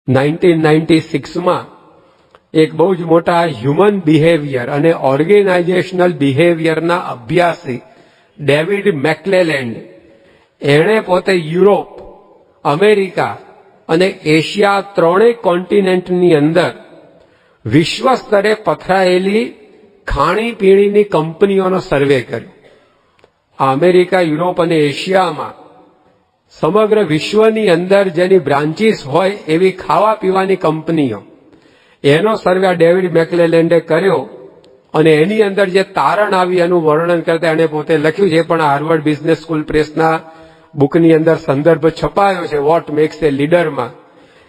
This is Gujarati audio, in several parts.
1996માં એક બહુ જ મોટા હ્યુમન બિહેવિયર અને ઓર્ગેનાઇઝેશનલ બિહેવિયરના અભ્યાસી ડેવિડ મેકલેલેન્ડ, એણે પોતે યુરોપ, અમેરિકા અને એશિયા ત્રણેય કોન્ટિનેન્ટની અંદર વિશ્વ સ્તરે પથરાયેલી ખાણીપીણીની કંપનીઓનો સર્વે કર્યો. અમેરિકા, યુરોપ અને એશિયામાં સમગ્ર વિશ્વની અંદર જેની બ્રાન્ચીસ હોય એવી ખાવા પીવાની કંપનીઓ, એનો સર્વે ડેવિડ મેકલેલેન્ડે કર્યો અને એની અંદર જે તારણ આવી એનું વર્ણન કરતા એણે પોતે લખ્યું છે. પણ હાર્વર્ડ બિઝનેસ સ્કૂલ પ્રેસના બુકની અંદર સંદર્ભ છપાયો છે વોટ મેક્સ એ લીડરમાં.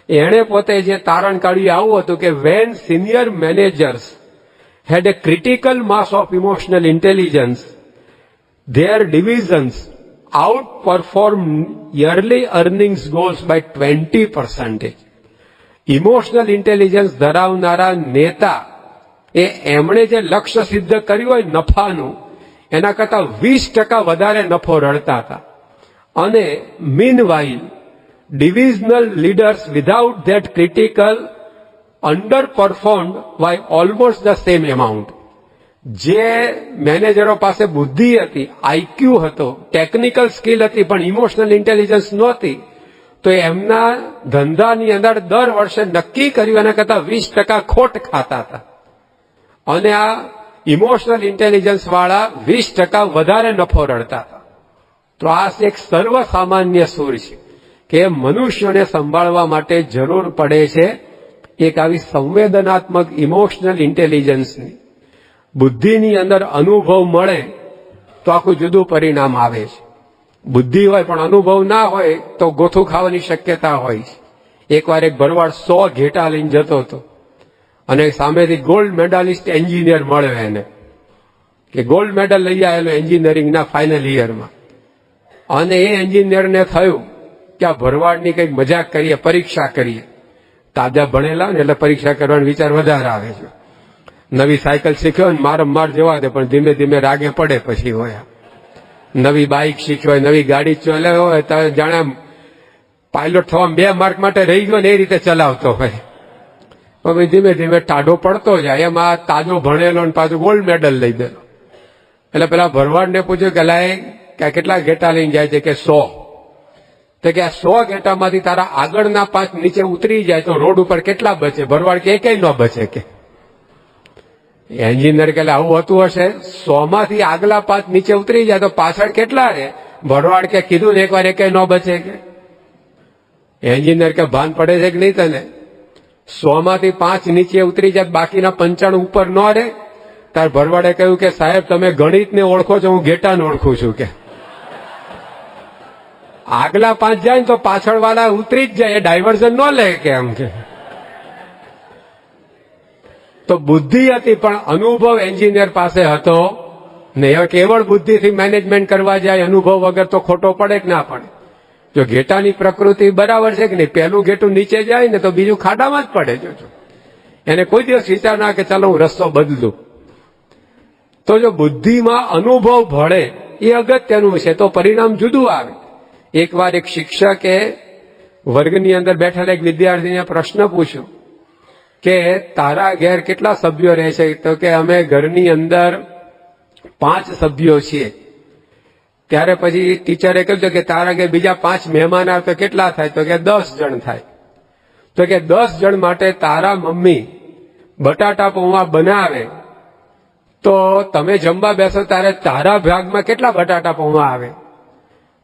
એણે પોતે જે તારણ કાઢ્યું આવું હતું કે when senior managers had a critical mass of emotional intelligence, their divisions outperform yearly earnings goals by 20%. Emotional intelligence ધરાવનારા નેતા એમણે જે લક્ષ્ય સિદ્ધ કર્યું હોય નફાનું, એના કરતા 20% વધારે નફો રળતા હતા. અને meanwhile divisional leaders without that critical underperformed by almost the same amount. જે મેનેજરો પાસે બુદ્ધિ હતી, આઈક્યુ હતો, ટેકનિકલ સ્કિલ હતી, પણ ઇમોશનલ ઇન્ટેલિજન્સ નહોતી, તો એમના ધંધાની અંદર દર વર્ષે નક્કી કર્યું એના કરતા 20% ખોટ ખાતા હતા. અને આ ઇમોશનલ ઇન્ટેલિજન્સ વાળા 20% વધારે નફો રળતા હતા. તો આ એક સર્વસામાન્ય સૂર છે કે મનુષ્યોને સંભાળવા માટે જરૂર પડે છે એક આવી સંવેદનાત્મક ઇમોશનલ ઇન્ટેલિજન્સની. બુદ્ધિની અંદર અનુભવ મળે તો આખું જુદું પરિણામ આવે છે. બુદ્ધિ હોય પણ અનુભવ ના હોય તો ગોથું ખાવાની શક્યતા હોય છે. એકવાર એક ભરવાડ 100 ઘેટા લઈને જતો હતો અને સામેથી ગોલ્ડ મેડાલિસ્ટ એન્જિનિયર મળ્યો એને, કે ગોલ્ડ મેડલ લઈ આવેલો એન્જિનિયરિંગના ફાઇનલ યરમાં. અને એ એન્જિનિયરને થયું કે આ ભરવાડની કંઈક મજાક કરીએ, પરીક્ષા કરીએ. તાજા ભણેલા ને એટલે પરીક્ષા કરવાનો વિચાર વધારે આવે છે. નવી સાયકલ શીખ્યો ને મારમ જવા દે, પણ ધીમે ધીમે રાગે પડે પછી હોય. નવી બાઇક શીખ્યો હોય, નવી ગાડી ચલાવ્યો હોય તો જાણે પાયલોટ થવા 2 માર્ક માટે રહી ગયો ને એ રીતે ચલાવતો હોય. હવે ધીમે ધીમે ટાઢો પડતો જાય. એમાં તાજો ભણેલો ને પાછો ગોલ્ડ મેડલ લઈ દેલો. એટલે પેલા ભરવાડને પૂછ્યું કે લાય કે કેટલા ઘેટા લઈને જાય છે? કે 100. તો કે આ 100 ઘેટામાંથી તારા આગળના 5 નીચે ઉતરી જાય તો રોડ ઉપર કેટલા બચે? ભરવાડ કે એકેય ન બચે. કે એન્જિનિયર કે આવું હતું હશે, 100 માંથી આગલા 5 નીચે ઉતરી જાય તો પાછળ કેટલા રહે? ભરવાડ કે કીધું ને એકવાર એકેય ન બચે. કે એન્જિનિયર કે ભાન પડે છે કે નહીં તને? 100 માંથી 5 નીચે ઉતરી જાય, બાકીના 95 ઉપર ન રહે. તાર ભરવાડે કહ્યું કે સાહેબ તમે ગણિતને ઓળખો છો, હું ઘેટાને ઓળખું છું. કે આગલા 5 જાય ને તો પાછળ વાળા ઉતરી જ જાય, એ ડાયવર્ઝન ન લે. કે એમ કે તો બુદ્ધિ હતી પણ અનુભવ એન્જિનિયર પાસે હતો ને. કેવળ બુદ્ધિથી મેનેજમેન્ટ કરવા જાય અનુભવ વગર તો ખોટો પડે કે ના પડે? જો ઘેટાની પ્રકૃતિ બરાબર છે કે નહીં, પહેલું ઘેટું નીચે જાય ને તો બીજું ખાડામાં જ પડે. જોજો, એને કોઈ દિવસ વિચાર ના કે ચાલો હું રસ્તો બદલું. તો જો બુદ્ધિમાં અનુભવ ભળે એ અગત્યનું છે તો પરિણામ જુદું આવે. એકવાર એક શિક્ષકે વર્ગની અંદર બેઠેલા એક વિદ્યાર્થીને પ્રશ્ન પૂછ્યો કે તારા ઘેર કેટલા સભ્યો રહે છે? તો કે અમે ઘરની અંદર 5 સભ્યો છીએ. ત્યારે પછી ટીચરે કહ્યું કે તારા ઘેર બીજા 5 મહેમાન આવે તો કેટલા થાય? તો કે 10 જણ થાય. તો કે 10 જણ માટે તારા મમ્મી બટાટા પૌવા બનાવે તો તમે જમવા બેસો ત્યારે તારા ભાગમાં કેટલા બટાટા પૌવા આવે?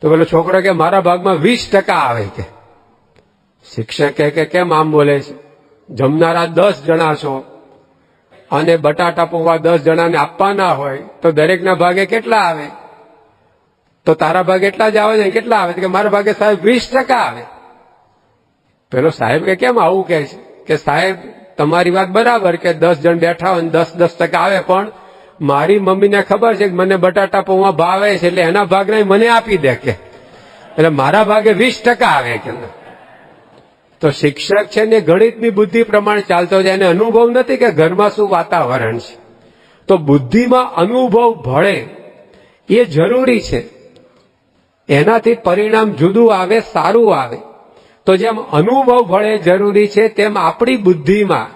તો પેલો છોકરો કે મારા ભાગમાં 20% આવે. કે શિક્ષક કે કેમ આમ બોલે છે? જમનારા 10 જણા છો અને બટાટા પૌવા 10 જણાને આપવાના હોય તો દરેકના ભાગે કેટલા આવે? તો તારા ભાગે એટલા જ આવે છે. કેટલા આવે? કે મારા ભાગે સાહેબ 20% આવે. પેલો સાહેબ કે કેમ આવું કહે છે? કે સાહેબ તમારી વાત બરાબર કે 10 જણ બેઠા હોય 10% આવે, પણ મારી મમ્મીને ખબર છે કે મને બટાટા પૌવા ભાવે છે એટલે એના ભાગને મને આપી દે. કે એટલે મારા ભાગે 20% આવે. કે તો શિક્ષક છે ને ગણિતની બુદ્ધિ પ્રમાણે ચાલતો જાય, એને અનુભવ નથી કે ઘરમાં શું વાતાવરણ છે. તો બુદ્ધિમાં અનુભવ ભળે એ જરૂરી છે. એનાથી પરિણામ જુદું આવે, સારું આવે. તો જેમ અનુભવ ભળે જરૂરી છે, તેમ આપણી બુદ્ધિમાં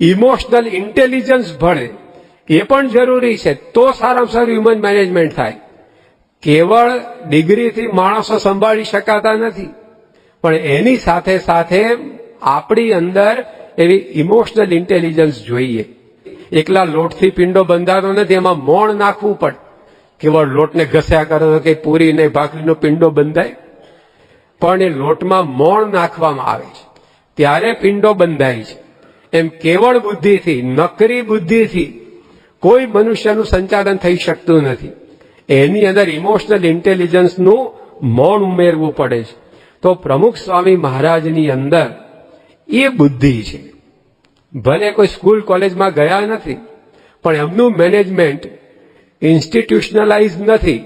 ઇમોશનલ ઇન્ટેલિજન્સ ભળે એ પણ જરૂરી છે. તો સારામાં સારું હ્યુમન મેનેજમેન્ટ થાય. કેવળ ડિગ્રીથી માણસો સંભાળી શકાતા નથી, પણ એની સાથે સાથે આપણી અંદર એવી ઇમોશનલ ઇન્ટેલિજન્સ જોઈએ. એકલા લોટથી પિંડો બંધાતો નથી, એમાં મોણ નાખવું પડે. કેવળ લોટને ઘસ્યા કરો તો કે પૂરી ને ભાખરીનો પિંડો બંધાય, પણ એ લોટમાં મોણ નાખવામાં આવે છે ત્યારે પિંડો બંધાય છે. એમ કેવળ બુદ્ધિથી, નકરી બુદ્ધિથી કોઈ મનુષ્યનું સંચાલન થઈ શકતું નથી. એની અંદર ઇમોશનલ ઇન્ટેલિજન્સનું મોણ ઉમેરવું પડે છે. તો પ્રમુખ સ્વામી મહારાજની અંદર એ બુદ્ધિ છે. ભલે કોઈ સ્કૂલ કોલેજમાં ગયા નથી, પણ એમનું મેનેજમેન્ટ ઇન્સ્ટિટ્યુશનલાઇઝ નથી,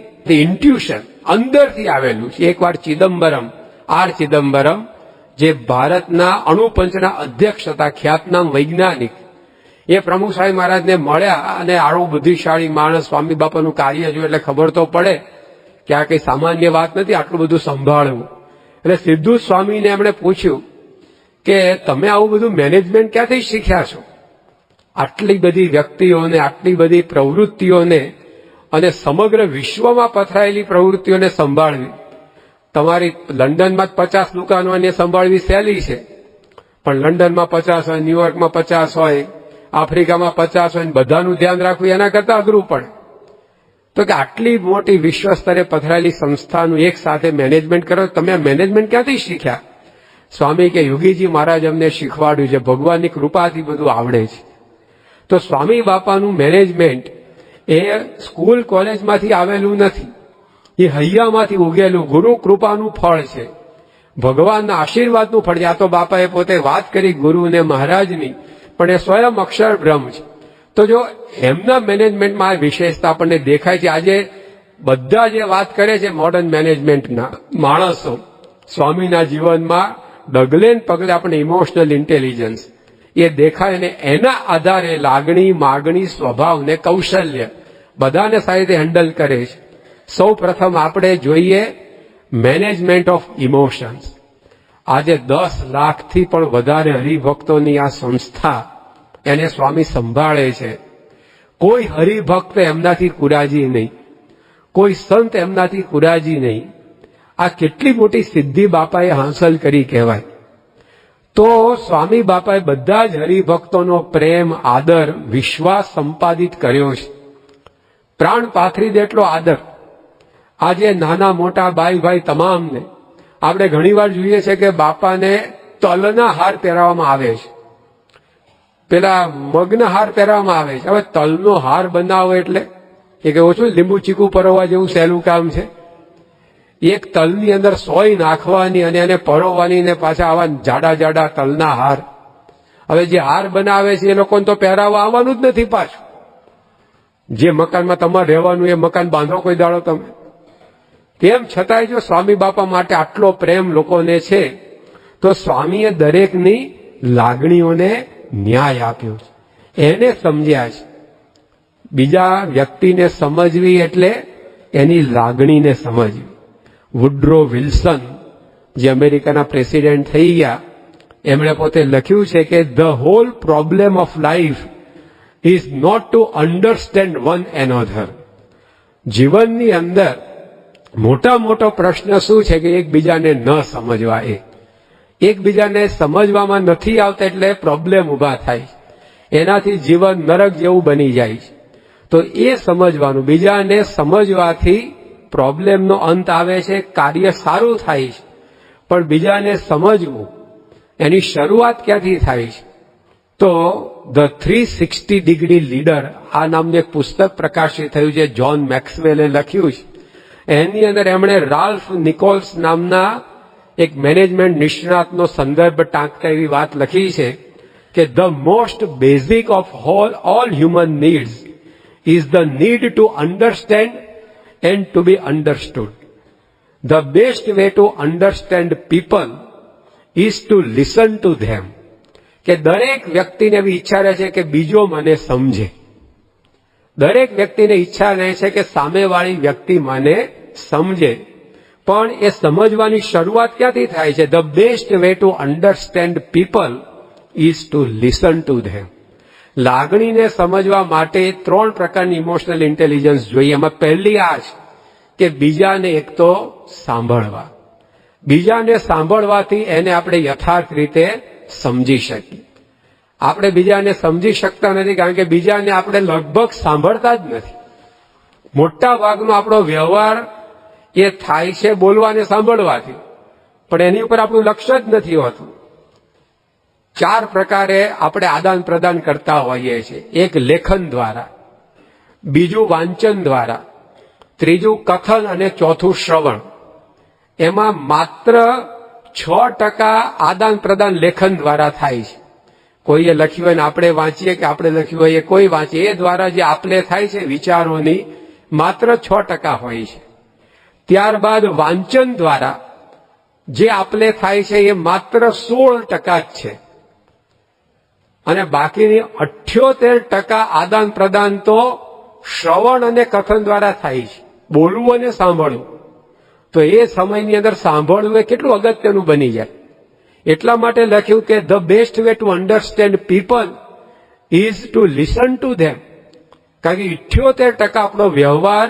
ઇન્ટ્યુશન અંદરથી આવેલું છે. એકવાર ચિદમ્બરમ, આર ચિદમ્બરમ, જે ભારતના અણુપંચના અધ્યક્ષ હતા, ખ્યાતનામ વૈજ્ઞાનિક, એ પ્રમુખ સ્વામી મહારાજને મળ્યા અને આવું બુદ્ધિશાળી માણસ સ્વામી બાપાનું કાર્ય જોયું એટલે ખબર તો પડે કે આ કઈ સામાન્ય વાત નથી, આટલું બધું સંભાળવું. એટલે સીધું સ્વામીને એમણે પૂછ્યું કે તમે આવું બધું મેનેજમેન્ટ ક્યાંથી શીખ્યા છો? આટલી બધી વ્યક્તિઓને, આટલી બધી પ્રવૃત્તિઓને અને સમગ્ર વિશ્વમાં પથરાયેલી પ્રવૃત્તિઓને સંભાળવી. તમારી લંડનમાં 50 દુકાનો અને સંભાળવી સહેલી છે, પણ લંડનમાં 50 હોય, ન્યુયોર્કમાં 50 હોય, આફ્રિકામાં 50 હોય, બધાનું ધ્યાન રાખવું એના કરતા અઘરું પડે. તો કે આટલી મોટી વિશ્વ સ્તરે પથરાયેલી સંસ્થાનું એક સાથે મેનેજમેન્ટ કરો, તમે આ મેનેજમેન્ટ ક્યાંથી શીખ્યા? સ્વામી કે યોગીજી મહારાજ અમને શીખવાડ્યું છે, ભગવાનની કૃપાથી બધું આવડે છે. તો સ્વામી બાપાનું મેનેજમેન્ટ એ સ્કૂલ કોલેજમાંથી આવેલું નથી, એ હૈયામાંથી ઉગેલું ગુરુ કૃપાનું ફળ છે, ભગવાનના આશીર્વાદનું ફળ છે. આ તો બાપાએ પોતે વાત કરી ગુરુને મહારાજની, પણ એ સ્વયં અક્ષર બ્રહ્મ છે. તો જો એમના મેનેજમેન્ટમાં આ વિશેષતા આપણને દેખાય છે. આજે બધા જે વાત કરે છે મોડર્ન મેનેજમેન્ટના માણસો, સ્વામીના જીવનમાં ડગલે ને પગલે આપણે ઇમોશનલ ઇન્ટેલિજન્સ એ દેખાય, અને એના આધારે લાગણી, માગણી, સ્વભાવ ને કૌશલ્ય બધાને સારી રીતે હેન્ડલ કરે છે. સૌ પ્રથમ આપણે જોઈએ મેનેજમેન્ટ ઓફ ઇમોશન્સ. આજે 10 લાખથી પણ વધારે હરિભક્તોની આ સંસ્થા, એને સ્વામી સંભાળે છે. કોઈ હરિભક્ત એમનાથી કુરાજી નહીં, કોઈ સંત એમનાથી કુરાજી નહીં. આ કેટલી મોટી સિદ્ધિ બાપાએ હાંસલ કરી કહેવાય. તો સ્વામી બાપાએ બધા જ હરિભક્તોનો પ્રેમ, આદર, વિશ્વાસ સંપાદિત કર્યો છે. પ્રાણ પાથરી દે એટલો આદર. આજે નાના મોટા ભાઈ તમામને આપણે ઘણીવાર જોઈએ છે કે બાપાને તલના હાર પહેરાવવામાં આવે છે, પેલા મગના હાર પહેરાવવામાં આવે છે. હવે તલનો હાર બનાવો એટલે એ કે ઓછું લીંબુ ચીકુ પરોવા જેવું સહેલું કામ છે. એક તલની અંદર સોય નાખવાની અને એને પરોવાની, ને પાછા આવા જાડા જાડા તલના હાર. હવે જે હાર બનાવે છે એ લોકોને તો પહેરાવવા આવવાનું જ નથી પાછું. જે મકાનમાં તમારે રહેવાનું એ મકાન બાંધો કોઈ દાડો તમે. તેમ છતાંય જો સ્વામી બાપા માટે આટલો પ્રેમ લોકોને છે, તો સ્વામીએ દરેકની લાગણીઓને ન્યાય આપ્યો છે, એને સમજ્યા છે. બીજા વ્યક્તિને સમજવી એટલે એની લાગણીને સમજવી. વુડ્રો વિલ્સન, જે અમેરિકાના પ્રેસિડેન્ટ થઈ ગયા, એમણે પોતે લખ્યું છે કે the whole problem of life is not to understand one another. જીવનની અંદર મોટા મોટો પ્રશ્ન શું છે કે એકબીજાને ન સમજવા. એકબીજાને સમજવામાં નથી આવતા એટલે પ્રોબ્લેમ ઊભા થાય, એનાથી જીવન નરક જેવું બની જાય છે. તો એ સમજવાનું, બીજાને સમજવાથી પ્રોબ્લેમનો અંત આવે છે, કાર્ય સારું થાય છે. પણ બીજાને સમજવું, એની શરૂઆત ક્યાંથી થાય છે? તો ધ 360 ડિગ્રી લીડર, આ નામનું એક પુસ્તક પ્રકાશિત થયું છે, જ્હોન મેક્સવેલે લખ્યું છે. એની અંદર એમણે રાલ્ફ નિકોલ્સ નામના એક મેનેજમેન્ટ નિષ્ણાતનો સંદર્ભ ટાંકતા એવી વાત લખી છે કે the most basic of all human needs is the need to understand and to be understood. The best way to understand people is to listen to them. કે દરેક વ્યક્તિને એવી ઈચ્છા રહે છે કે બીજો મને સમજે. દરેક વ્યક્તિને ઈચ્છા રહે છે કે સામેવાળી વ્યક્તિ મને સમજે. પણ એ સમજવાની શરૂઆત ક્યાંથી થાય છે? The best way to understand people is to listen to them. લાગણીને સમજવા માટે 3 પ્રકારની ઇમોશનલ ઇન્ટેલિજન્સ જોઈએ. એમાં પહેલી આ છે કે બીજાને એક તો સાંભળવા. બીજાને સાંભળવાથી એને આપણે યથાર્થ રીતે સમજી શકીએ. આપણે બીજાને સમજી શકતા નથી કારણ કે બીજાને આપણે લગભગ સાંભળતા જ નથી. મોટા ભાગનો આપણો વ્યવહાર એ થાય છે બોલવાને સાંભળવાથી, પણ એની ઉપર આપણું લક્ષ્ય જ નથી હોતું. 4 પ્રકારે આપણે આદાન પ્રદાન કરતા હોઈએ છીએ. એક લેખન દ્વારા, બીજું વાંચન દ્વારા, ત્રીજું કથન અને ચોથું શ્રવણ. એમાં માત્ર 6% આદાન પ્રદાન લેખન દ્વારા થાય છે. કોઈએ લખ્યું હોય ને આપણે વાંચીએ કે આપણે લખ્યું હોય એ કોઈ વાંચે, એ દ્વારા જે આપલે થાય છે વિચારોની માત્ર 6% હોય છે. ત્યારબાદ વાંચન દ્વારા જે આપલે થાય છે એ માત્ર 16% જ છે. અને બાકીની 78% આદાન પ્રદાન તો શ્રવણ અને કથન દ્વારા થાય છે. બોલવું અને સાંભળવું. તો એ સમયની અંદર સાંભળવું એ કેટલું અગત્યનું બની જાય. એટલા માટે લખ્યું કે the best way to understand people is to listen to ધેમ. કારણ કે 78% આપણો વ્યવહાર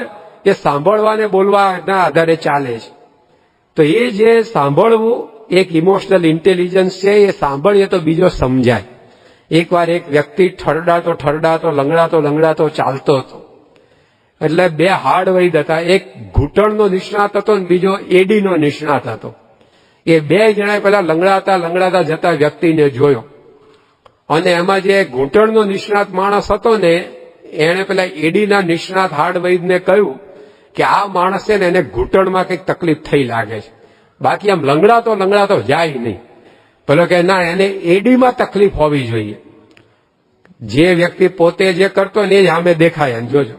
એ સાંભળવા અને બોલવાના આધારે ચાલે છે. તો એ જે સાંભળવું એક ઇમોશનલ ઇન્ટેલિજન્સ છે. એ સાંભળીએ તો બીજો સમજાય. એકવાર એક વ્યક્તિ ઠરડાતો લંગડાતો ચાલતો હતો. એટલે 2 હાડ વૈદ હતા. એક ઘૂંટણનો નિષ્ણાત હતો ને બીજો એડીનો નિષ્ણાત હતો. એ 2 જણાએ પેલા લંગડાતા જતા વ્યક્તિને જોયો, અને એમાં જે ઘૂંટણનો નિષ્ણાત માણસ હતો ને એણે પેલા એડીના નિષ્ણાત હાડ વૈદને કહ્યું કે આ માણસ છે ને એને ઘૂંટણમાં કંઈક તકલીફ થઈ લાગે છે, બાકી આમ લંગડાતો જાય નહીં. પેલો કે ના, એને એડીમાં તકલીફ હોવી જોઈએ. જે વ્યક્તિ પોતે જે કરતો ને એ જ સામે દેખાય. જોજો,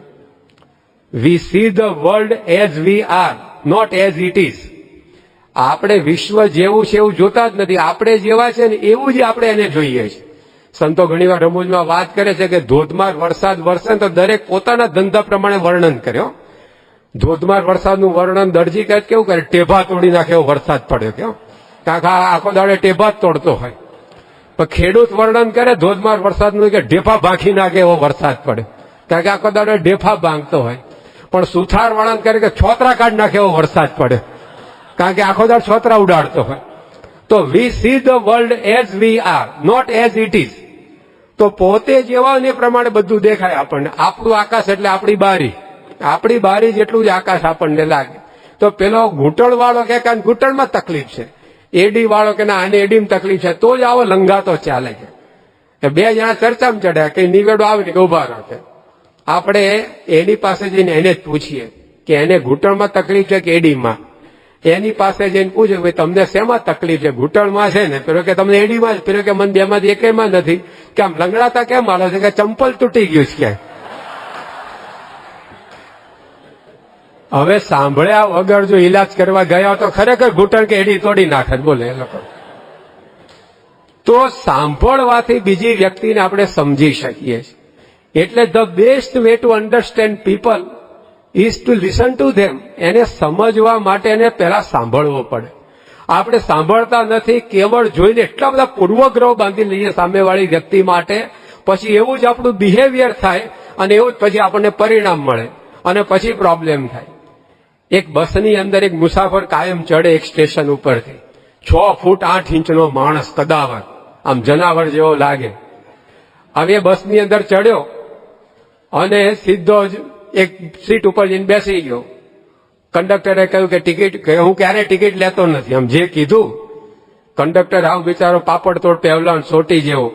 we see the world as we are, not as it is. આપણે વિશ્વ જેવું છે એવું જોતા જ નથી. આપણે જેવા છે ને એવું જ આપણે એને જોઈએ છે. સંતો ઘણીવાર રમૂજમાં વાત કરે છે કે ધોધમાર વરસાદ વરસે તો દરેક પોતાના ધંધા પ્રમાણે વર્ણન કર્યો. ધોધમાર વરસાદનું વર્ણન દરજી કહે કેવું કરે? ટેભા તોડી નાખે એવો વરસાદ પડ્યો. કેવો? કાકા આખો દાડે ટેભા જ તોડતો હોય. પણ ખેડૂત વર્ણન કરે ધોધમાર વરસાદનું કે ઢેફા ભાંખી નાખે એવો વરસાદ પડ્યો, કારણ કે આખો દાડે ઢેફા ભાંગતો હોય. પણ સુથાર વર્ણન કરે કે છોતરા કાઢ નાખે એવો વરસાદ પડે, કારણ કે આખો દાડો છોતરા ઉડાડતો હોય. તો we see the world as we are, not as it is. તો પોતે જેવા ને પ્રમાણે બધું દેખાય આપણને. આપણું આકાશ એટલે આપણી બારી જેટલું જ આકાશ આપણને લાગે. તો પેલો ઘૂંટણ વાળો કે ઘૂંટણમાં તકલીફ છે, એડી વાળો કે ના આને એડીમાં તકલીફ છે, તો જ આવો લંગાતો ચાલે છે. 2 જણા ચર્ચામાં ચડ્યા, કઈ નિવેડો આવે ને કે ઉભા રહો. આપણે એની પાસે જઈને એને જ પૂછીએ કે એને ઘૂંટણમાં તકલીફ છે કે એડીમાં. એની પાસે જઈને પૂછે ભાઈ તમને શેમાં તકલીફ છે? ઘૂંટણમાં છે ને? પેલો કે તમને એડીમાં જ. પેલો કે મને 2 માંથી એકેયમાં નથી. કે આમ લંગડાતા કેમ હાલો છે? કે ચંપલ તૂટી ગયું છે. હવે સાંભળ્યા વગર જો ઈલાજ કરવા ગયા તો ખરેખર ઘૂંટણ કે એડી તોડી નાખે. બોલે એ લોકો. તો સાંભળવાથી બીજી વ્યક્તિને આપણે સમજી શકીએ છીએ. એટલે the best way to understand people is to listen to ધેમ. એને સમજવા માટે એને પહેલા સાંભળવો પડે. આપણે સાંભળતા નથી, કેવળ જોઈને એટલા બધા પૂર્વગ્રહ બાંધી લઈએ સામેવાળી વ્યક્તિ માટે. પછી એવું જ આપણું બિહેવિયર થાય અને એવું જ પછી આપણને પરિણામ મળે અને પછી પ્રોબ્લેમ થાય. એક બસની અંદર એક મુસાફર કાયમ ચડે એક સ્ટેશન ઉપરથી. 6 ફૂટ 8 ઇંચનો માણસ, કદાવર, આમ જનાવર જેવો લાગે. હવે બસની અંદર ચડ્યો અને સીધો જ એક સીટ ઉપર જઈને બેસી ગયો. કંડક્ટરે કહ્યું કે ટિકિટ, કે હું ક્યારે ટિકિટ લેતો નથી. આમ જે કીધું કંડક્ટર આવ બિચારો પાપડ તોડ પહેવલાન સોટી જેવો.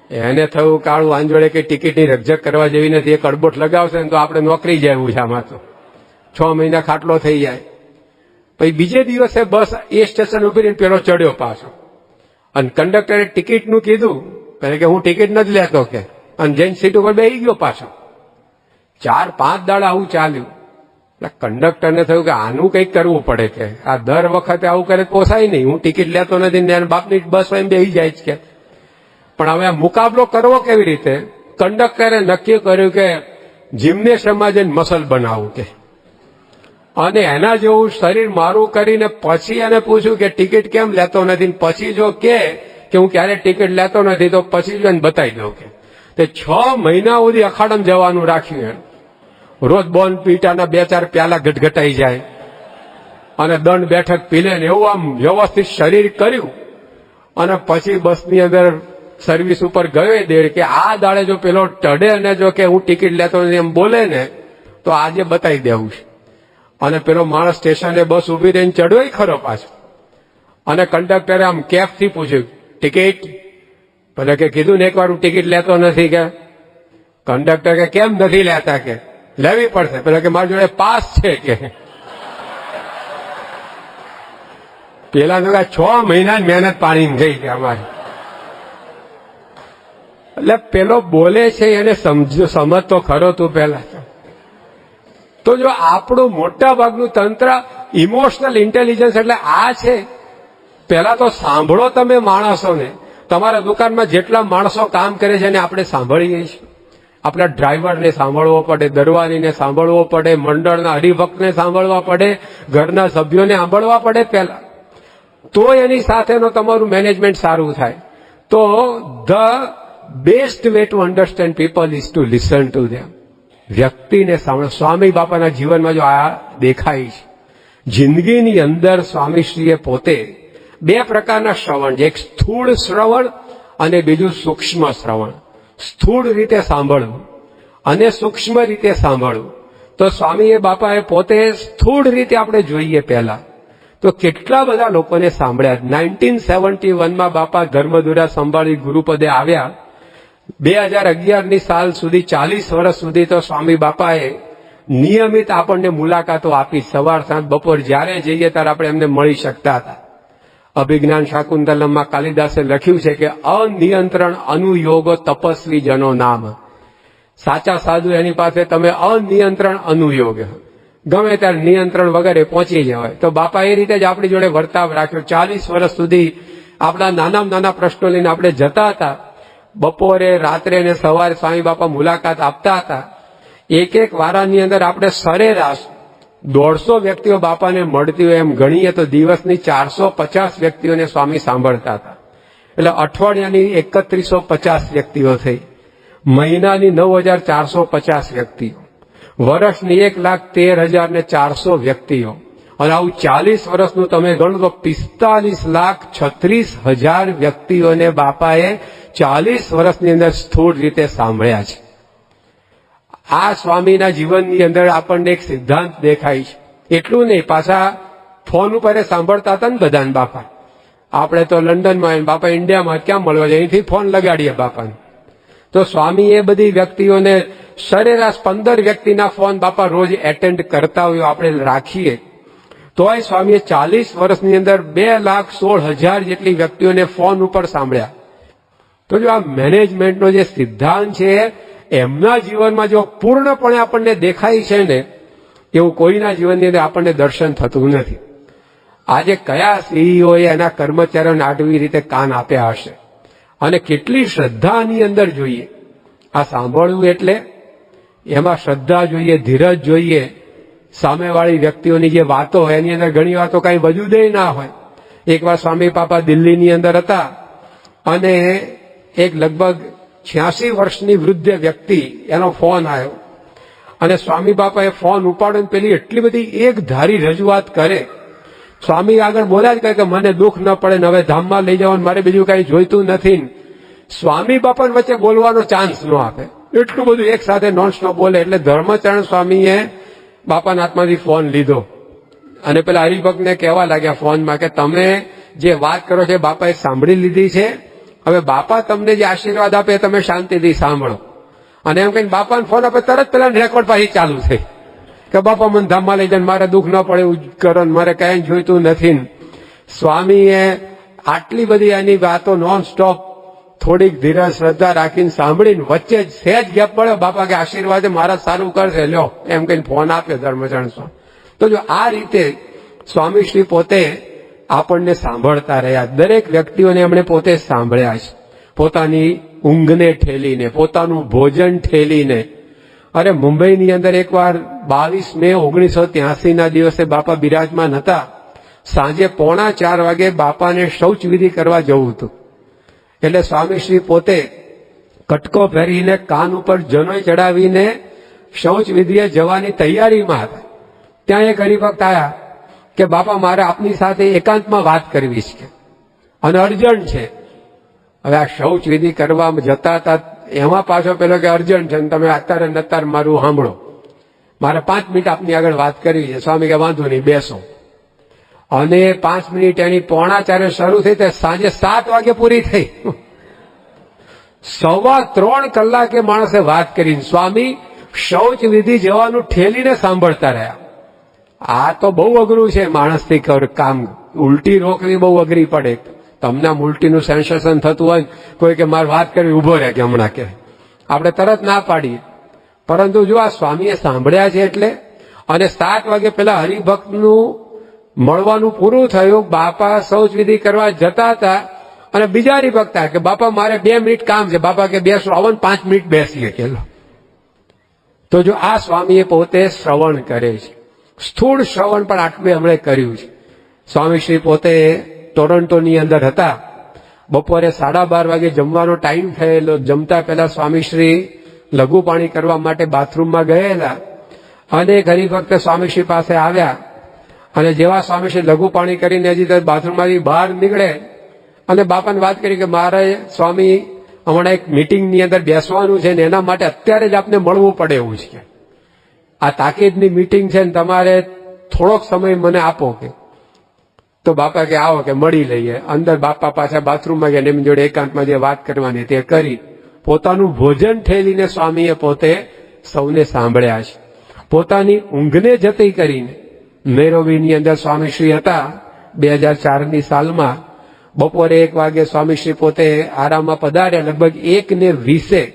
એને થયું કાળું આંજોડે કે ટિકિટની રકઝક કરવા જેવી નથી, એક અડબોટ લગાવશે ને તો આપણે નોકરી જવું છે. આમાં તો 6 મહિના ખાટલો થઈ જાય. પછી બીજે દિવસે બસ એ સ્ટેશન ઉપર પેલો ચડ્યો પાછો, અને કંડક્ટરે ટિકિટનું કીધું કે હું ટિકિટ નથી લેતો કે, અને જઈને સીટ ઉપર બેસી ગયો પાછો. 4-5 દાડા આવું ચાલ્યું. એટલે કંડક્ટરને થયું કે આનું કંઈક કરવું પડે, કે આ દર વખતે આવું કરે પોસાય નહીં. હું ટિકિટ લેતો નથી ને બાપની બસ એમ બેસી જાય છે કે. પણ હવે આ મુકાબલો કરવો કેવી રીતે? કંડક્ટરે નક્કી કર્યું કે જિમ્નેશિયમમાં જઈને મસલ બનાવવું કે. અને એના જેવું શરીર મારું કરીને પછી એને પૂછ્યું કે ટિકિટ કેમ લેતો નથી, પછી જો કે હું ક્યારે ટિકિટ લેતો નથી તો પછી જો એને બતાવી દઉં કે તે 6 મહિના સુધી અખાડામાં જવાનું રાખ્યું. રોજ બોન પીટાના 2-4 પ્યાલા ઘટઘટાઈ જાય અને દંડ બેઠક પી લે, એવું આમ વ્યવસ્થિત શરીર કર્યું. અને પછી બસની અંદર સર્વિસ ઉપર ગયો દેડ કે આ દાડે જો પેલો ટડે અને જો કે હું ટિકિટ લેતો નથી એમ બોલે ને તો આજે બતાવી દેવું છે. અને પેલો માણસ સ્ટેશને બસ ઉભી રહીને ચડ્યો ખરો પાછો. અને કંડક્ટરે આમ કેફથી પૂછ્યું ટિકિટ, પેલા કે કીધું ને એકવાર હું ટિકિટ લેતો નથી કે. કંડક્ટર કે કેમ નથી લેતા કે લેવી પડશે, પેલા કે મારી જોડે પાસ છે કે. પેલા તો 6 મહિના મહેનત પાણી ગઈ કે અમારી. એટલે પેલો બોલે છે એને સમજતો ખરો તું પેલા. તો જો આપણું મોટા ભાગનું તંત્ર ઇમોશનલ ઇન્ટેલિજન્સ એટલે આ છે. પહેલા તો સાંભળો તમે માણસોને. તમારા દુકાનમાં જેટલા માણસો કામ કરે છે એને આપણે સાંભળીએ છીએ. આપણા ડ્રાઈવરને સાંભળવો પડે, દરવાનીને સાંભળવો પડે, મંડળના હરિભક્તને સાંભળવા પડે, ઘરના સભ્યોને સાંભળવા પડે પહેલા, તો એની સાથેનો તમારું મેનેજમેન્ટ સારું થાય. તો the best way to understand people is to listen to ધેમ. વ્યક્તિને સાંભળો. સ્વામી બાપાના જીવનમાં જો આ દેખાય છે. જિંદગીની અંદર સ્વામીશ્રીએ પોતે 2 પ્રકારના શ્રવણ, એક સ્થૂળ શ્રવણ અને બીજું સૂક્ષ્મ શ્રવણ. સ્થૂળ રીતે સાંભળવું અને સૂક્ષ્મ રીતે સાંભળવું. તો સ્વામીએ બાપાએ પોતે સ્થૂળ રીતે આપણે જોઈએ પહેલા તો કેટલા બધા લોકોને સાંભળ્યા. 1971માં બાપા ધર્મધુરા સંભાળી ગુરુપદે આવ્યા. 2011ની સાલ સુધી 40 વર્ષ સુધી તો સ્વામી બાપાએ નિયમિત આપણને મુલાકાતો આપી. સવાર સાંજ બપોર જ્યારે જઈએ ત્યારે આપણે એમને મળી શકતા હતા. અભિજ્ઞાન શાકુંતલમમાં કાલિદાસે લખ્યું છે કે અનિયંત્રણ અનુયોગો તપસ્વી જનો નામ. સાચા સાધુ એની પાસે તમે અનિયંત્રણ અનુયોગ, ગમે ત્યારે નિયંત્રણ વગર પહોંચી જવાય. તો બાપા એ રીતે જ આપણી જોડે વર્તાવ રાખ્યો. 40 વર્ષ સુધી આપણા નાના પ્રશ્નો લઈને આપણે જતા હતા. બપોરે, રાત્રે ને સવારે સ્વામી બાપા મુલાકાત આપતા હતા. એક વારાની અંદર આપણે સરેરાશ 150 વ્યક્તિઓ બાપાને મળતી હોય એમ ગણીએ તો દિવસની 450 વ્યક્તિઓને સ્વામી સાંભળતા હતા. એટલે અઠવાડિયાની 3150 વ્યક્તિઓ થઈ, મહિનાની 9450 વ્યક્તિઓ, વર્ષની 1,13,400 વ્યક્તિઓ. અને આવું 40 વર્ષનું તમે ગણો તો 45,36,000 વ્યક્તિઓને બાપાએ 40 વર્ષની અંદર સ્થૂળ રીતે સાંભળ્યા છે. આ સ્વામીના જીવનની અંદર આપણને એક સિદ્ધાંત દેખાય છે. એટલું નહીં, પાછા ફોન ઉપર સાંભળતા હતા ને બધાને બાપા. આપણે તો લંડનમાં, બાપા ઇન્ડિયામાં ક્યાં મળવા જાય, અહીંથી ફોન લગાડીએ બાપાને. તો સ્વામી એ બધી વ્યક્તિઓને સરેરાશ 15 વ્યક્તિના ફોન બાપા રોજ એટેન્ડ કરતા હોય આપણે રાખીએ તોય સ્વામીએ 40 વર્ષની અંદર 2,16,000 જેટલી વ્યક્તિઓને ફોન ઉપર સાંભળ્યા. તો જો આ મેનેજમેન્ટનો જે સિદ્ધાંત છે એમના જીવનમાં જો પૂર્ણપણે આપણને દેખાય છે ને એવું કોઈના જીવનની અંદર આપણને દર્શન થતું નથી. આજે કયા સીઈઓએ એના કર્મચારીઓને આડવી રીતે કાન આપ્યા હશે અને કેટલી શ્રદ્ધાની અંદર જોઈએ. આ સાંભળવું એટલે એમાં શ્રદ્ધા જોઈએ, ધીરજ જોઈએ. સામેવાળી વ્યક્તિઓની જે વાતો હોય એની અંદર ઘણી વાતો કાંઈ વજૂદે ના હોય. એકવાર સ્વામી બાપા દિલ્હીની અંદર હતા અને એક લગભગ 86 વર્ષની વૃદ્ધ વ્યક્તિ, એનો ફોન આવ્યો અને સ્વામી બાપાએ ફોન ઉપાડ્યો. પેલી એટલી બધી એક ધારી રજૂઆત કરે. સ્વામી આગળ બોલ્યા જ કહે કે મને દુઃખ ન પડે ને હવે ધામમાં લઈ જવાનું, મારે બીજું કઈ જોઈતું નથી. સ્વામી બાપાને વચ્ચે બોલવાનો ચાન્સ ન આપે, એટલું બધું એક સાથે નોન સ્ટોપ બોલે. એટલે ધર્મચરણ સ્વામીએ બાપાના હાથમાંથી ફોન લીધો અને પેલા હરિભક્તને કહેવા લાગ્યા ફોનમાં કે તમે જે વાત કરો છો બાપાએ સાંભળી લીધી છે, હવે બાપા તમને જે આશીર્વાદ આપે તમે શાંતિથી સાંભળો. અને એમ કહીને બાપાને ફોન આપે તરત પેલા રેકોર્ડ પાછી ચાલુ થઈ કે બાપા મને ધામમાં લઈ જાય, મારે દુઃખ ન પડે એવું કરો, મારે કઈ જોઈતું નથી. સ્વામીએ આટલી બધી એની વાતો નોન સ્ટોપ થોડીક ધીરજ શ્રદ્ધા રાખીને સાંભળીને વચ્ચે સહેજ ગેપ પડ્યો. બાપા કે આશીર્વાદ મારા સારું કરશે, લ્યો એમ કહીને ફોન આપ્યો ધર્મચરણ સ્વામી. તો જો આ રીતે સ્વામીશ્રી પોતે આપણને સાંભળતા રહ્યા. દરેક વ્યક્તિઓને એમણે પોતે સાંભળ્યા છે, પોતાની ઊંઘને ઠેલીને, પોતાનું ભોજન ઠેલીને. અરે મુંબઈની અંદર એકવાર 22 મે 1983 ના દિવસે બાપા બિરાજમાન હતા. સાંજે 3:45 વાગે બાપાને શૌચ વિધિ કરવા જવું હતું. એટલે સ્વામીશ્રી પોતે કટકો પહેરીને કાન ઉપર જનોઈ ચડાવીને શૌચ વિધિએ જવાની તૈયારીમાં હતા. ત્યાં એક હરિભક્ત આવ્યા કે બાપા મારે આપની સાથે એકાંતમાં વાત કરવી છે અને અર્જન્ટ છે. હવે આ શૌચ વિધિ કરવા જતા હતા એમાં પાછો પેલો કે અર્જન્ટ છે, તમે અત્યારે નત્તાર મારું સાંભળો, મારે 5 મિનિટ આપની આગળ વાત કરવી છે. સ્વામી કે વાંધો નહીં, બેસો. અને 5 મિનિટ એની 3:45 શરૂ થઈ તે સાંજે 7 વાગે પૂરી થઈ. 3.25 કલાકે માણસે વાત કરી. સ્વામી શૌચ વિધિ જવાનું ઠેલીને સાંભળતા રહ્યા. આ તો બહુ અઘરું છે માણસથી કામ. ઉલટી રોકવી બહુ અઘરી પડે. તમને આમ ઉલટીનું સેન્સેશન થતું હોય, કોઈ કે મારે વાત કરવી, ઉભો રહે કે હમણાં કે આપણે તરત ના પાડીએ. પરંતુ જો આ સ્વામીએ સાંભળ્યા છે એટલે, અને 7 વાગે પેલા હરિભક્તનું મળવાનું પૂરું થયું, બાપા શૌચ વિધિ કરવા જતા હતા અને બીજા હરિભક્ત કે બાપા મારે 2 મિનિટ કામ છે. બાપા કે બેસો, આવો 5 મિનિટ બેસીએ. કેલો તો જો આ સ્વામીએ પોતે શ્રવણ કરે છે, સ્થૂળ શ્રવણ પણ આટલું એમણે કર્યું છે. સ્વામીશ્રી પોતે ટોરન્ટોની અંદર હતા. બપોરે 12:30 વાગે જમવાનો ટાઈમ થયેલો. જમતા પહેલા સ્વામીશ્રી લઘુ પાણી કરવા માટે બાથરૂમમાં ગયેલા અને એક હરિભક્ત સ્વામીશ્રી પાસે આવ્યા અને જેવા સ્વામીશ્રી લઘુ પાણી કરીને હજી બાથરૂમમાંથી બહાર નીકળે અને બાપાને વાત કરી કે મારે સ્વામી હમણાં એક મીટિંગની અંદર બેસવાનું છે ને એના માટે અત્યારે જ આપને મળવું પડે એવું છે. આ તાકીદની મીટિંગ છે ને તમારે થોડોક સમય મને આપો. કે તો બાપા કે આવો કે મળી લઈએ. અંદર બાપા પાછા બાથરૂમમાં ગયા, એમની જોડે એકાંતમાં જે વાત કરવાની તે કરી. પોતાનું ભોજન ઠેલીને સ્વામીએ પોતે સૌને સાંભળ્યા છે. પોતાની ઊંઘને જતી કરીને નૈરોબીની અંદર સ્વામીશ્રી હતા 2004ની સાલમાં. બપોરે 1 વાગે સ્વામીશ્રી પોતે આરામમાં પધાર્યા. લગભગ 1:20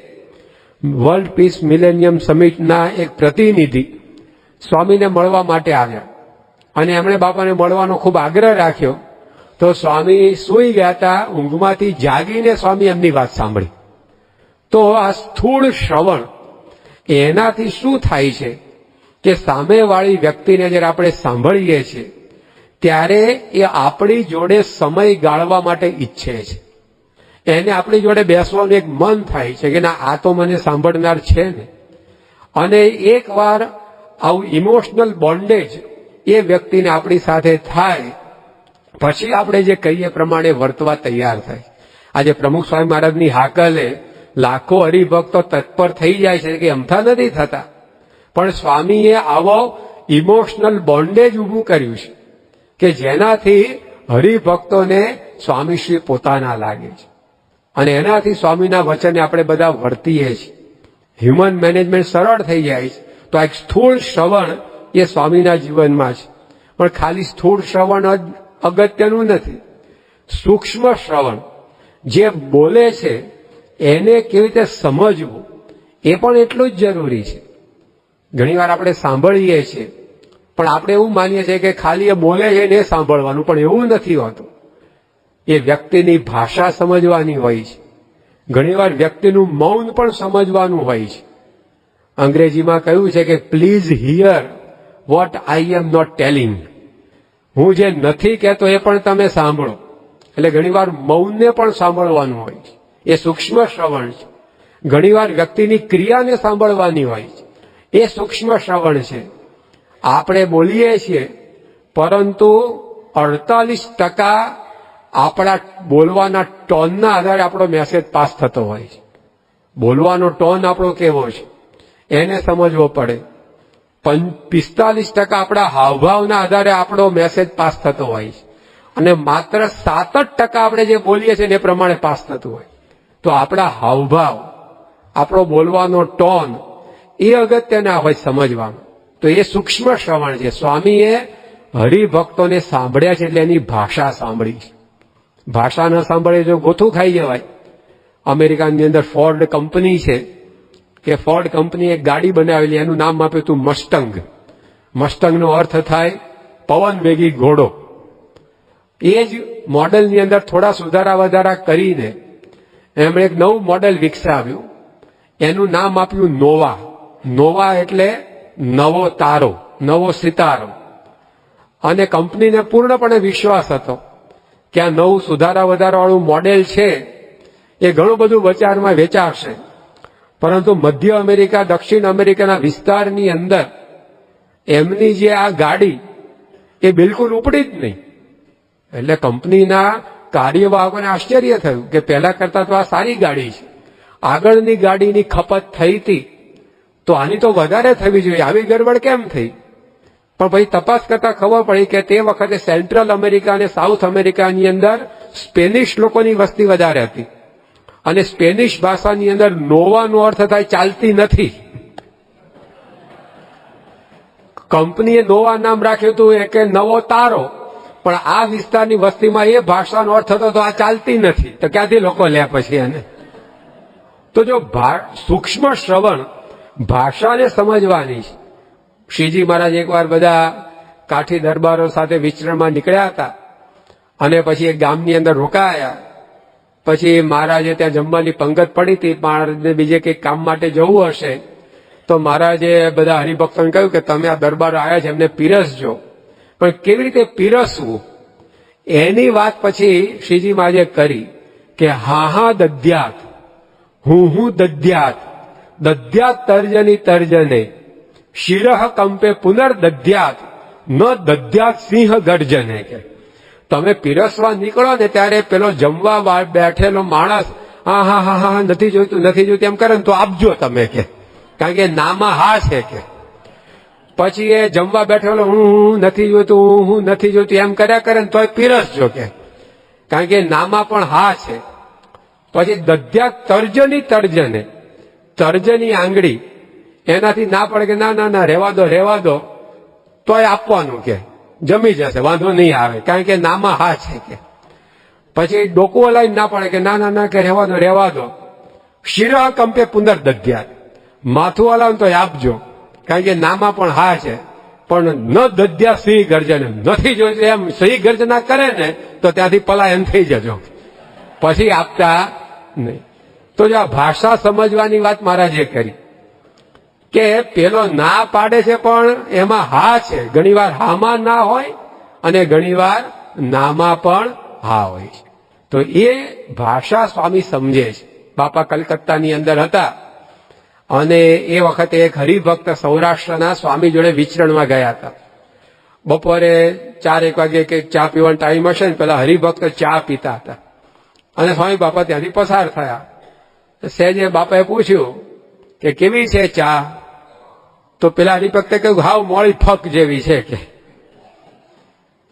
વર્લ્ડ પીસ મિલેનિયમ સમિટના એક પ્રતિનિધિ સ્વામીને મળવા માટે આવ્યા અને એમણે બાપાને મળવાનો ખૂબ આગ્રહ રાખ્યો. તો સ્વામી સૂઈ ગયા હતા. ઊંઘમાંથી જાગીને સ્વામી એમની વાત સાંભળી. તો આ સ્થૂળ શ્રવણ એનાથી શું થાય છે કે સામેવાળી વ્યક્તિને જ્યારે આપણે સાંભળીએ છીએ ત્યારે એ આપણી જોડે સમય ગાળવા માટે ઈચ્છે છે. એને આપણી જોડે બેસવાનું એક મન થાય છે કે ના આ તો મને સાંભળનાર છે ને. અને એકવાર આવું ઇમોશનલ બોન્ડેજ એ વ્યક્તિને આપણી સાથે થાય પછી આપણે જે કહીએ પ્રમાણે વર્તવા તૈયાર થાય. આજે પ્રમુખ સ્વામી મહારાજની હાકલે લાખો હરિભક્તો તત્પર થઈ જાય છે કે અમથા નથી થતા, પણ સ્વામીએ આવો ઇમોશનલ બોન્ડેજ ઊભું કર્યું છે કે જેનાથી હરિભક્તોને સ્વામીશ્રી પોતાના લાગે છે અને એનાથી સ્વામીના વચને આપણે બધા વર્તીએ છીએ. હ્યુમન મેનેજમેન્ટ સરળ થઈ જાય છે. તો આ એક સ્થૂળ શ્રવણ એ સ્વામીના જીવનમાં છે. પણ ખાલી સ્થૂળ શ્રવણ જ અગત્યનું નથી. સૂક્ષ્મ શ્રવણ જે બોલે છે એને કેવી રીતે સમજવું એ પણ એટલું જ જરૂરી છે. ઘણીવાર આપણે સાંભળીએ છીએ પણ આપણે એવું માનીએ છીએ કે ખાલી એ બોલે છે એને સાંભળવાનું, પણ એવું નથી હોતું. એ વ્યક્તિની ભાષા સમજવાની હોય છે. ઘણીવાર વ્યક્તિનું મૌન પણ સમજવાનું હોય છે. અંગ્રેજીમાં કહ્યું છે કે please hear what I am not telling. હું જે નથી કહેતો એ પણ તમે સાંભળો. એટલે ઘણીવાર મૌનને પણ સાંભળવાનું હોય છે. એ સૂક્ષ્મ શ્રવણ છે. ઘણીવાર વ્યક્તિની ક્રિયાને સાંભળવાની હોય છે. એ સૂક્ષ્મ શ્રવણ છે. આપણે બોલીએ છીએ પરંતુ 48% આપણા બોલવાના ટોનના આધારે આપણો મેસેજ પાસ થતો હોય છે. બોલવાનો ટોન આપણો કેવો છે એને સમજવો પડે. 45% આપણા હાવભાવના આધારે આપણો મેસેજ પાસ થતો હોય છે અને માત્ર 7% આપણે જે બોલીએ છીએ એ પ્રમાણે પાસ થતું હોય. તો આપણા હાવભાવ, આપણો બોલવાનો ટોન એ અગત્યના હોય સમજવાનું. તો એ સૂક્ષ્મ શ્રવણ છે. સ્વામીએ હરિભક્તોને સાંભળ્યા છે એટલે એની ભાષા સાંભળી છે. ભાષા ન સાંભળે જો ગોથું ખાઈ જવાય. અમેરિકાની અંદર ફોર્ડ કંપની છે કે ફોર્ડ કંપનીએ એક ગાડી બનાવેલી, એનું નામ આપ્યું હતું મસ્ટંગ. મસ્ટંગનો અર્થ થાય પવનવેગી ઘોડો. એ જ મોડેલની અંદર થોડા સુધારા વધારા કરીને એમણે એક નવું મોડેલ વિકસાવ્યું. એનું નામ આપ્યું નોવા. નોવા એટલે નવો તારો, નવો સિતારો. અને કંપનીને પૂર્ણપણે વિશ્વાસ હતો કે આ નવું સુધારા વધારાવાળું મોડેલ છે એ ઘણું બધું બજારમાં વેચાશે. પરંતુ મધ્ય અમેરિકા, દક્ષિણ અમેરિકાના વિસ્તારની અંદર એમની જે આ ગાડી એ બિલકુલ ઉપડી જ નહીં. એટલે કંપનીના કાર્યવાહકોને આશ્ચર્ય થયું કે પહેલા કરતા તો આ સારી ગાડી છે, આગળની ગાડીની ખપત થઈ હતી તો આની તો વધારે થવી જોઈએ, આવી ગડબડ કેમ થઈ? પણ પછી તપાસ કરતા ખબર પડી કે તે વખતે સેન્ટ્રલ અમેરિકા અને સાઉથ અમેરિકાની અંદર સ્પેનિશ લોકોની વસ્તી વધારે હતી અને સ્પેનિશ ભાષાની અંદર નોવાનો અર્થ થાય ચાલતી નથી. કંપનીએ નોવા નામ રાખ્યું હતું કે નવો તારો, પણ આ વિસ્તારની વસ્તીમાં એ ભાષાનો અર્થ થતો તો આ ચાલતી નથી. તો ક્યાંથી લોકો લે પછી એને? તો જો સૂક્ષ્મ શ્રવણ ભાષાને સમજવાની છે. શ્રીજી મહારાજ એકવાર બધા કાઠી દરબારો સાથે વિચરણમાં નીકળ્યા હતા અને પછી એક ગામની અંદર રોકાયા. પછી મહારાજે ત્યાં જમવાની પંગત પડી હતી, મહારાજને બીજે કંઈક કામ માટે જવું હશે તો મહારાજે બધા હરિભક્તોને કહ્યું કે તમે આ દરબારો આવ્યા છે એમને પીરસજો. પણ કેવી રીતે પીરસવું એની વાત પછી શ્રીજી મહારાજે કરી કે હા દધ્યાત, હું દધ્યાત, દધ્યાત તર્જની તર્જને, શિરઃ કંપે પુનર્દધ્યાત, ન દધ્યાત સિંહ ગર્જને. કે તમે પીરસવા નીકળો ને ત્યારે પેલો જમવા બેઠેલો માણસ હા હા હા હા નથી જોઈતું નથી જોઈતું એમ કરે ને તો આપજો તમે, કે કારણ કે નામાં હા છે. કે પછી એ જમવા બેઠેલો હું નથી જોઈતું હું નથી જોઈતું એમ કર્યા કરે ને તો પીરસજો, કે કારણ કે નામાં પણ હા છે. પછી દધ્યાત તર્જની તર્જને, તર્જની આંગળી એનાથી ના પડે કે ના ના ના રહેવા દો તોય આપવાનું, કે જમી જશે વાંધો નહીં આવે કારણ કે નામાં હા છે. કે પછી ડોકું હલાવીને ના પડે કે ના ના ના કે રહેવા દો. શિરઃ કંપે પુનર્દધ્યાત, માથું હલાવે તો આપજો કારણ કે નામાં પણ હા છે. પણ ન દધ્યા સિંહ ગર્જન, નથી જોઈતું એમ સિંહ ગર્જના કરે ને તો ત્યાંથી પલાયન થઈ જજો, પછી આપતા નહીં. તો જો આ ભાષા સમજવાની વાત મહારાજે કરી કે પેલો ના પાડે છે પણ એમાં હા છે. ઘણીવાર હામાં ના હોય અને ઘણીવાર નામાં પણ હા હોય છે. તો એ ભાષા સ્વામી સમજે છે. બાપા કલકત્તાની અંદર હતા અને એ વખતે એક હરિભક્ત સૌરાષ્ટ્રના સ્વામી જોડે વિચરણમાં ગયા હતા. બપોરે 4-1 વાગે કે ચા પીવાનો ટાઈમ હશે ને પેલા હરિભક્ત ચા પીતા હતા અને સ્વામી બાપા ત્યાંથી પસાર થયા. સહેજે બાપાએ પૂછ્યું કે કેવી છે ચા? તો પેલા હરિભક્તે કહ્યું હાવ મોળી ફક જેવી છે. કે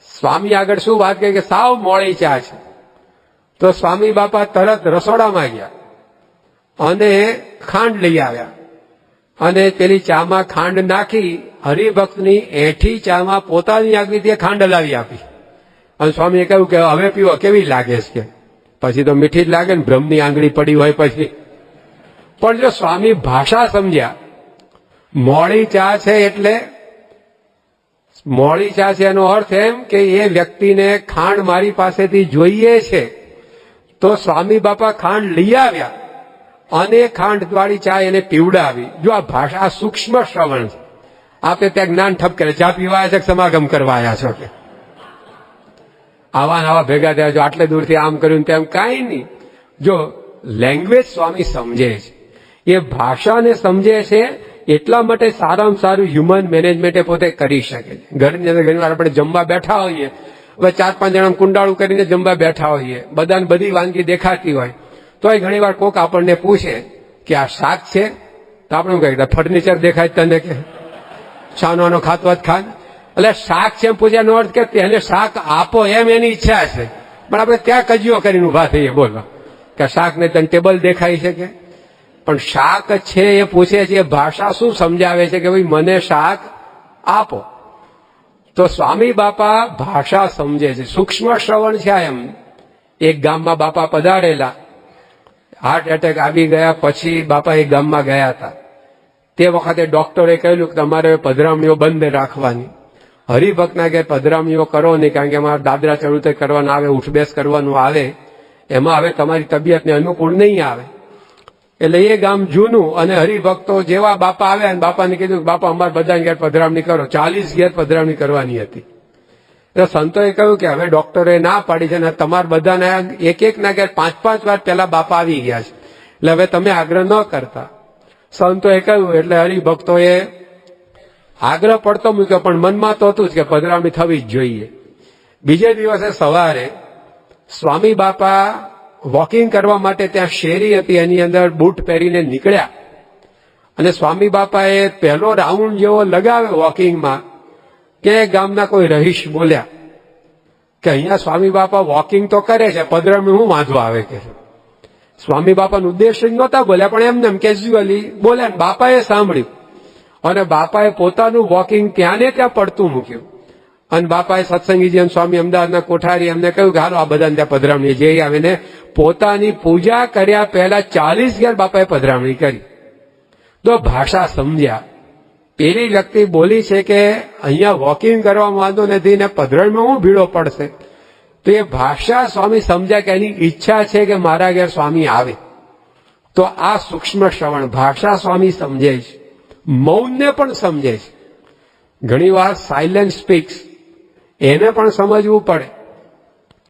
સ્વામી આગળ શું વાત કરી કે સાવ મોળી ચા છે. તો સ્વામી બાપા તરત રસોડામાં ગયા અને ખાંડ લઈ આવ્યા અને પેલી ચામાં ખાંડ નાખી હરિભક્તની એઠી ચામાં પોતાની આગળથી ખાંડ લાવી આપી અને સ્વામીએ કહ્યું કે હવે પીવો કેવી લાગે છે? કે પછી તો મીઠી જ લાગે ને, બ્રહ્મની આંગળી પડી હોય પછી. પણ જો સ્વામી ભાષા સમજ્યા, મોળી ચા છે એટલે મોળી ચા છે એનો અર્થ એમ કે એ વ્યક્તિને ખાંડ મારી પાસેથી જોઈએ છે તો સ્વામી બાપા ખાંડ લઈ આવ્યા અને ખાંડવાળી ચા એને પીવડાવી. જો આ ભાષા આ સૂક્ષ્મ શ્રવણ છે. આપે ત્યાં જ્ઞાન ઠપ કરે ચા પીવા આવ્યા છે કે સમાગમ કરવા આવ્યા છો? કે આવા ભેગા થયા છો, આટલે દૂરથી આમ કર્યું તેમ કાંઈ નહીં. જો લેંગ્વેજ સ્વામી સમજે છે, એ ભાષાને સમજે છે એટલા માટે સારામાં સારું હ્યુમન મેનેજમેન્ટ એ પોતે કરી શકે છે. ઘરની અંદર ઘણી વાર આપણે જમવા બેઠા હોઈએ, હવે 4-5 જણા કુંડાળું કરીને જમવા બેઠા હોઈએ, બધાને બધી વાનગી દેખાતી હોય તોય ઘણી વાર કોક આપણને પૂછે કે આ શાક છે તો આપણે શું કહીએ ફર્નિચર દેખાય તને, કે છાનવાનો ખાતો જ ખાન. એટલે શાક છે એમ પૂછ્યાનો અર્થ કે તેને શાક આપો એમ એની ઈચ્છા છે. પણ આપણે ત્યાં કજિયો કરીને ઉભા થઈએ બોલવા કે શાક ને તને ટેબલ દેખાય છે. કે પણ શાક છે એ પૂછે છે, ભાષા શું સમજાવે છે કે ભાઈ મને શાક આપો. તો સ્વામી બાપા ભાષા સમજે છે, સૂક્ષ્મ શ્રવણ છે. એમ એક ગામમાં બાપા પધારેલા, હાર્ટ એટેક આવી ગયા પછી બાપા એક ગામમાં ગયા હતા. તે વખતે ડોક્ટરે કહ્યું કે તમારે પધરામણીઓ બંધ રાખવાની. હરિભક્તના કે પધરામણીઓ કરો નહીં કારણ કે અમારા દાદરા ચડુતે કરવાના આવે, ઉઠબેસ કરવાનું આવે, એમાં હવે તમારી તબિયતને અનુકૂળ નહીં આવે. એટલે એ ગામ જૂનું અને હરિભક્તો જેવા બાપા આવ્યા અને બાપાને કીધું કે બાપા અમારે બધાને ઘેર પધરામણી કરો. 40 ઘેર પધરામણી કરવાની હતી. એટલે સંતોએ કહ્યું કે હવે ડોક્ટરે ના પાડી છે અને તમારે બધાને એક ના ઘેર 5-5 વાર પેલા બાપા આવી ગયા છે, એટલે હવે તમે આગ્રહ ન કરતા. સંતોએ કહ્યું એટલે હરિભક્તોએ આગ્રહ પડતો મૂક્યો, પણ મનમાં તો હતું જ કે પધરામણી થવી જ જોઈએ. બીજે દિવસે સવારે સ્વામી બાપા વોકિંગ કરવા માટે ત્યાં શેરી હતી એની અંદર બૂટ પહેરીને નીકળ્યા અને સ્વામી બાપાએ પહેલો રાઉન્ડ જેવો લગાવ્યો વોકિંગમાં કે ગામના કોઈ રહીશ બોલ્યા કે અહીંયા સ્વામી બાપા વોકિંગ તો કરે છે, પધરામણી શું વાંધો આવે કે. સ્વામી બાપાનો ઉદ્દેશ નહોતા બોલ્યા, પણ એમને કેઝ્યુઅલી બોલ્યા. બાપાએ સાંભળ્યું અને બાપાએ પોતાનું વોકિંગ ત્યાં ને ત્યાં પડતું મૂક્યું અને બાપાએ સત્સંગીજી અને સ્વામી અમદાવાદના કોઠારી એમને કહ્યું કે હાલો આ બધાને ત્યાં પધરામણી જઈ આવીને પોતાની પૂજા કર્યા પહેલા 40 ઘેર બાપાએ પધરામણી કરી. તો ભાષા સમજ્યા. પેલી વ્યક્તિ બોલી છે કે અહીંયા વોકિંગ કરવામાં વાંધો નથી ને પધરામણીમાં હું ભીડો પડશે, તો એ ભાષા સ્વામી સમજ્યા કે એની ઈચ્છા છે કે મારા ઘેર સ્વામી આવે. તો આ સૂક્ષ્મ શ્રવણ ભાષા સ્વામી સમજે છે, મૌનને પણ સમજે છે. ઘણી વાર સાયલેન્ટ સ્પીક્સ એને પણ સમજવું પડે.